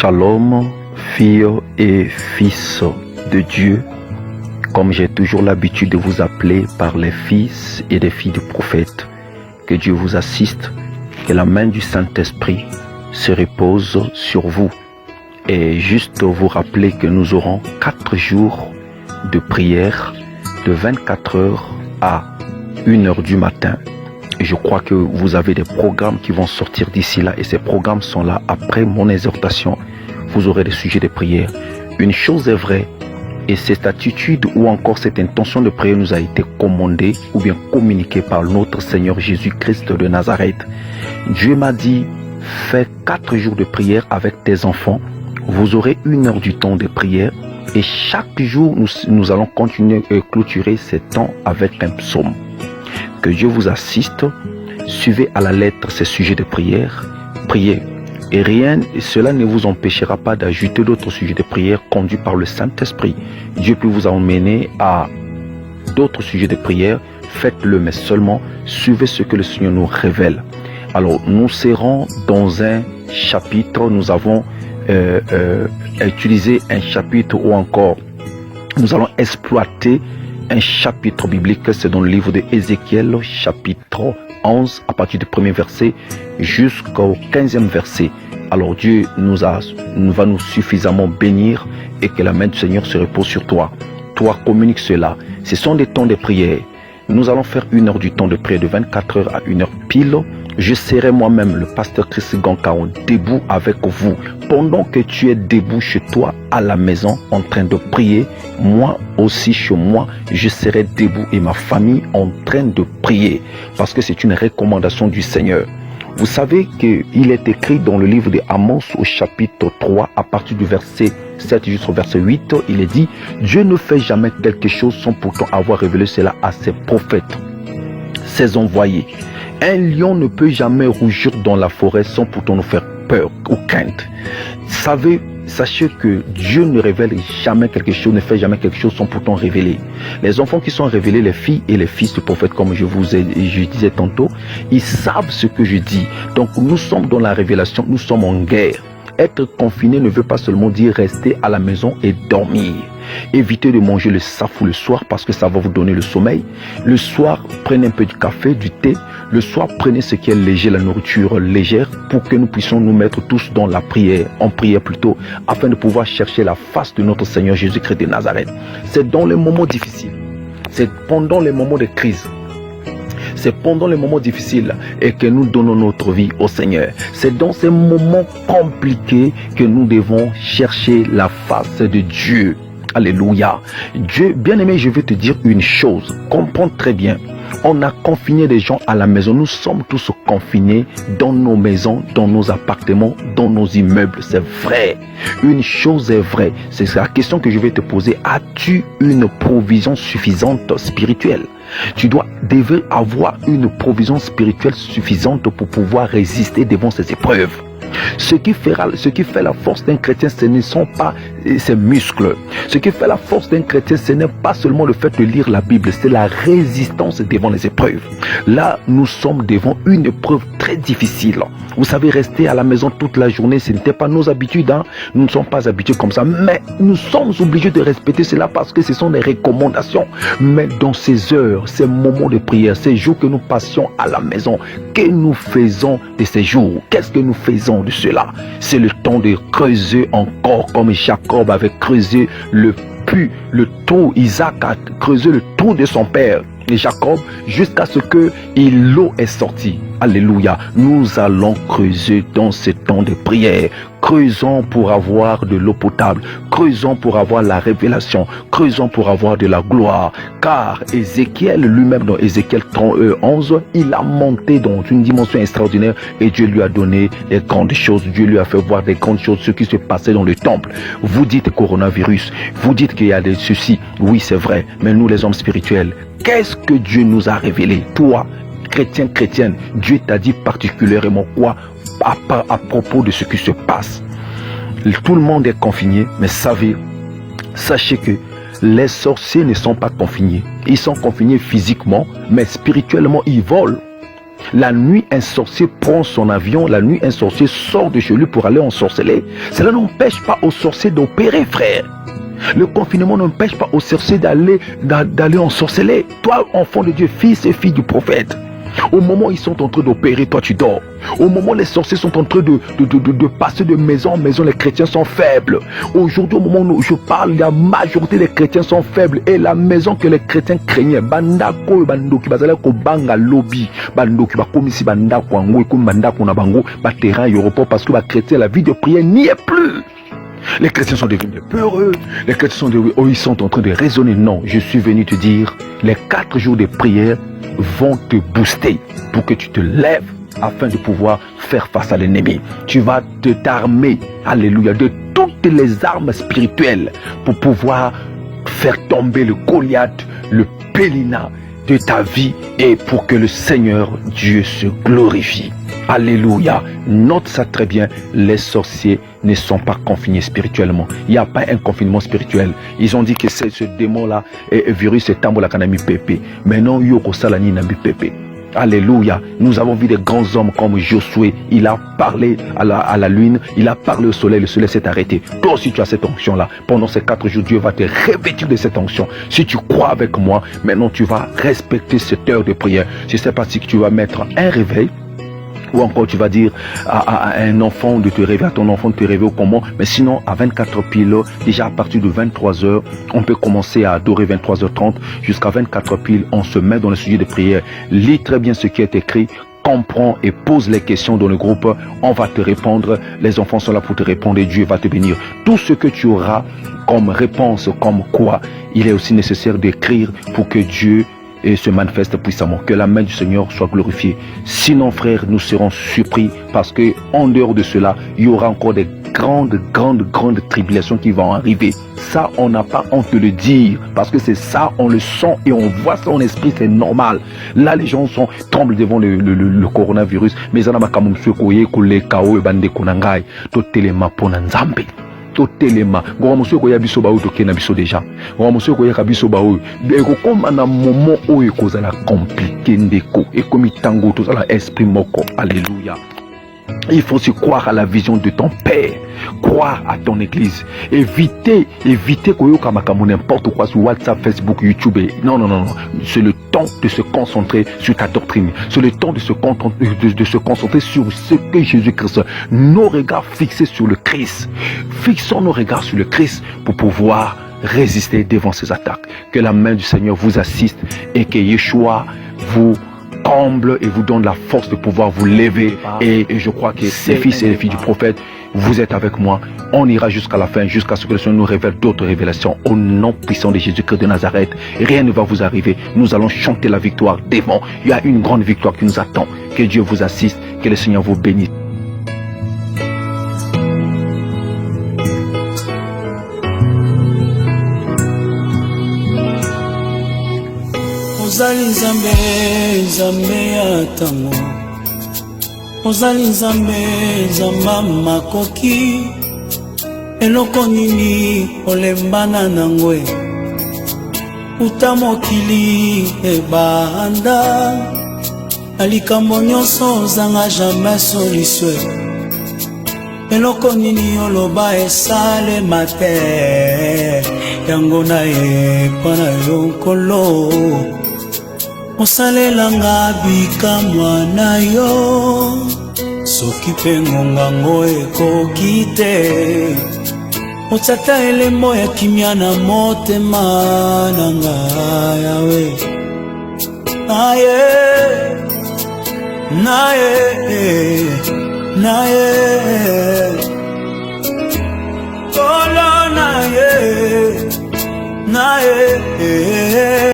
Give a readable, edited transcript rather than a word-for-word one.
Shalom, filles et fils de Dieu, comme j'ai toujours l'habitude de vous appeler par les fils et les filles du prophète. Que Dieu vous assiste, que la main du Saint-Esprit se repose sur vous. Et juste vous rappeler que nous aurons 4 jours de prière de 24 heures à 1 heure du matin. Et je crois que vous avez des programmes qui vont sortir d'ici là et ces programmes sont là après mon exhortation. Vous aurez des sujets de prière. Une chose est vraie, et cette attitude ou encore cette intention de prière nous a été commandée ou bien communiquée par notre Seigneur Jésus-Christ de Nazareth. Dieu m'a dit, fais 4 jours de prière avec tes enfants. Vous aurez 1 heure du temps de prière et chaque jour nous allons continuer et clôturer ces temps avec un psaume. Que Dieu vous assiste, suivez à la lettre ces sujets de prière, priez. Et cela ne vous empêchera pas d'ajouter d'autres sujets de prière conduits par le Saint-Esprit. Dieu peut vous emmener à d'autres sujets de prière, faites-le, mais seulement suivez ce que le Seigneur nous révèle. Alors, nous serons dans un chapitre, nous avons utilisé un chapitre ou encore, nous allons exploiter un chapitre biblique, c'est dans le livre de Ézéchiel, chapitre 11, à partir du premier verset jusqu'au 15e verset. Alors Dieu va nous suffisamment bénir et que la main du Seigneur se repose sur toi. Toi, communique cela. Ce sont des temps de prière. Nous allons faire 1 heure du temps de prière de 24 heures à 1 heure pile. Je serai moi-même, le pasteur Chris Gankaon, debout avec vous. Pendant que tu es debout chez toi à la maison en train de prier, moi aussi chez moi, je serai debout et ma famille en train de prier. Parce que c'est une recommandation du Seigneur. Vous savez qu'il est écrit dans le livre de Amos au chapitre 3 à partir du verset 7 jusqu'au verset 8, il est dit « Dieu ne fait jamais quelque chose sans pourtant avoir révélé cela à ses prophètes, ses envoyés. Un lion ne peut jamais rougir dans la forêt sans pourtant nous faire peur ou crainte. » Sachez que Dieu ne révèle jamais quelque chose, ne fait jamais quelque chose sans pourtant révéler. Les enfants qui sont révélés, les filles et les fils du prophète, comme je disais tantôt, ils savent ce que je dis. Donc nous sommes dans la révélation, nous sommes en guerre. Être confiné ne veut pas seulement dire rester à la maison et dormir. Évitez de manger le safou le soir parce que ça va vous donner le sommeil. Le soir, prenez un peu de café, du thé. Le soir, prenez ce qui est léger, la nourriture légère, pour que nous puissions nous mettre tous dans la prière, en prière plutôt, afin de pouvoir chercher la face de notre Seigneur Jésus-Christ de Nazareth. C'est dans les moments difficiles, c'est pendant les moments de crise, c'est pendant les moments difficiles et que nous donnons notre vie au Seigneur. C'est dans ces moments compliqués que nous devons chercher la face de Dieu. Alléluia. Dieu, bien-aimé, je vais te dire une chose. Comprends très bien. On a confiné les gens à la maison. Nous sommes tous confinés dans nos maisons, dans nos appartements, dans nos immeubles. C'est vrai. Une chose est vraie. C'est la question que je vais te poser. As-tu une provision suffisante spirituelle? Tu devais avoir une provision spirituelle suffisante pour pouvoir résister devant ces épreuves. Ce qui fait la force d'un chrétien, ce ne sont pas ses muscles. Ce qui fait la force d'un chrétien, ce n'est pas seulement le fait de lire la Bible, c'est la résistance devant les épreuves. Là, nous sommes devant une épreuve très difficile. Vous savez, rester à la maison toute la journée, ce n'était pas nos habitudes. Nous ne sommes pas habitués comme ça. Mais nous sommes obligés de respecter cela parce que ce sont des recommandations. Mais dans ces heures, ces moments de prière, ces jours que nous passions à la maison, que nous faisons de ces jours? Qu'est-ce que nous faisons de cela? C'est le temps de creuser encore comme Jacob avait creusé le trou. Isaac a creusé le trou de son père et Jacob jusqu'à ce que l'eau est sortie. Alléluia. Nous allons creuser dans ce temps de prière. Creusons pour avoir de l'eau potable. Creusons pour avoir la révélation. Creusons pour avoir de la gloire. Car Ézéchiel lui-même, dans Ézéchiel 11, il a monté dans une dimension extraordinaire et Dieu lui a donné des grandes choses. Dieu lui a fait voir des grandes choses, ce qui se passait dans le temple. Vous dites coronavirus. Vous dites qu'il y a des soucis. Oui, c'est vrai. Mais nous, les hommes spirituels, qu'est-ce que Dieu nous a révélé? Toi, chrétienne, Dieu t'a dit particulièrement quoi à propos de ce qui se passe? Tout le monde est confiné, mais sachez que les sorciers ne sont pas confinés. Ils sont confinés physiquement, mais spirituellement, ils volent. La nuit, un sorcier prend son avion. La nuit, un sorcier sort de chez lui pour aller ensorceler. Cela n'empêche pas aux sorciers d'opérer, frère. Le confinement n'empêche pas aux sorciers d'aller ensorceler. Toi, enfant de Dieu, fils et fille du prophète, au moment où ils sont en train d'opérer, toi tu dors. Au moment où les sorciers sont en train de passer de maison en maison, les chrétiens sont faibles. Aujourd'hui, au moment où je parle, la majorité des chrétiens sont faibles. Et la maison que les chrétiens craignaient, bandako bandoki bazala ko banga lobby, bandoki bakomisi bandako ango ko bandako na bango, ba terrain Europe parce que ba chrétien la vie de prière n'y est plus. Les chrétiens sont devenus peureux. Les chrétiens sont devenus, ils sont en train de raisonner. Non, je suis venu te dire, les 4 jours de prière vont te booster pour que tu te lèves afin de pouvoir faire face à l'ennemi. Tu vas t'armer, alléluia, de toutes les armes spirituelles pour pouvoir faire tomber le Goliath, le Pélina de ta vie et pour que le Seigneur Dieu se glorifie. Alléluia. Note ça très bien, les sorciers ne sont pas confinés spirituellement. Il n'y a pas un confinement spirituel. Ils ont dit que ce démon-là, virus est tambola kanami pépé. Mais non, yoko salani nami pépé. Alléluia. Nous avons vu des grands hommes comme Josué. Il a parlé à la lune, il a parlé au soleil, le soleil s'est arrêté. Toi aussi tu as cette onction-là. Pendant ces 4 jours, Dieu va te revêtir de cette onction. Si tu crois avec moi, maintenant tu vas respecter cette heure de prière. Je ne sais pas si tu vas mettre un réveil, ou encore tu vas dire à un enfant de te réveiller, à ton enfant de te réveiller au comment. Mais sinon, à 24 piles, déjà à partir de 23h, on peut commencer à adorer 23h30 jusqu'à 24 piles. On se met dans le sujet de prière. Lis très bien ce qui est écrit. Comprends et pose les questions dans le groupe. On va te répondre. Les enfants sont là pour te répondre et Dieu va te bénir. Tout ce que tu auras comme réponse, comme quoi, il est aussi nécessaire d'écrire pour que Dieu se manifeste puissamment, que la main du Seigneur soit glorifiée. Sinon, frère, nous serons surpris parce que en dehors de cela, il y aura encore des grandes tribulations qui vont arriver. Ça, on n'a pas honte de le dire parce que c'est ça, on le sent et on voit ça en esprit, c'est normal. Là, les gens tremblent devant le coronavirus. Mais ça n'a pas comme ce qu'on y est, qu'on les kao et bande konangai, tout téléma pour Nzambe. Totelema ngoma monsieur ko ya biso ba oyo tokena biso déjà ngoma monsieur ko ya biso ba oyo eko koma na moment oyo kozala compliqué ndeko ekomi tango tozala esprit moko. Alléluia. Il faut se croire à la vision de ton Père. Croire à ton église. Éviter koyoka makambo n'importe quoi sur WhatsApp, Facebook, YouTube. Non. C'est le temps de se concentrer sur ta doctrine. C'est le temps de se concentrer sur ce que Jésus-Christ. Nos regards fixés sur le Christ. Fixons nos regards sur le Christ pour pouvoir résister devant ces attaques. Que la main du Seigneur vous assiste et que Yeshua vous comble et vous donne la force de pouvoir vous lever. Et je crois que les fils et les filles du prophète, vous êtes avec moi. On ira jusqu'à la fin, jusqu'à ce que le Seigneur nous révèle d'autres révélations. Au nom puissant de Jésus-Christ de Nazareth, rien ne va vous arriver. Nous allons chanter la victoire devant. Il y a une grande victoire qui nous attend. Que Dieu vous assiste, que le Seigneur vous bénisse. Ozali Nzambe ya tango, Ozali Nzambe makoki, eloko nini olembana nangwe, uta mokili ebanda, alikambo nyonso ozanga jamais solution, eloko nini oloba esalema te, yango na epa na yo nkolo. Osalelanga bikamwa na yo, soki pe ngongango ekoki te. Otata elembo ya kimia na motema na ngai yawe. Naye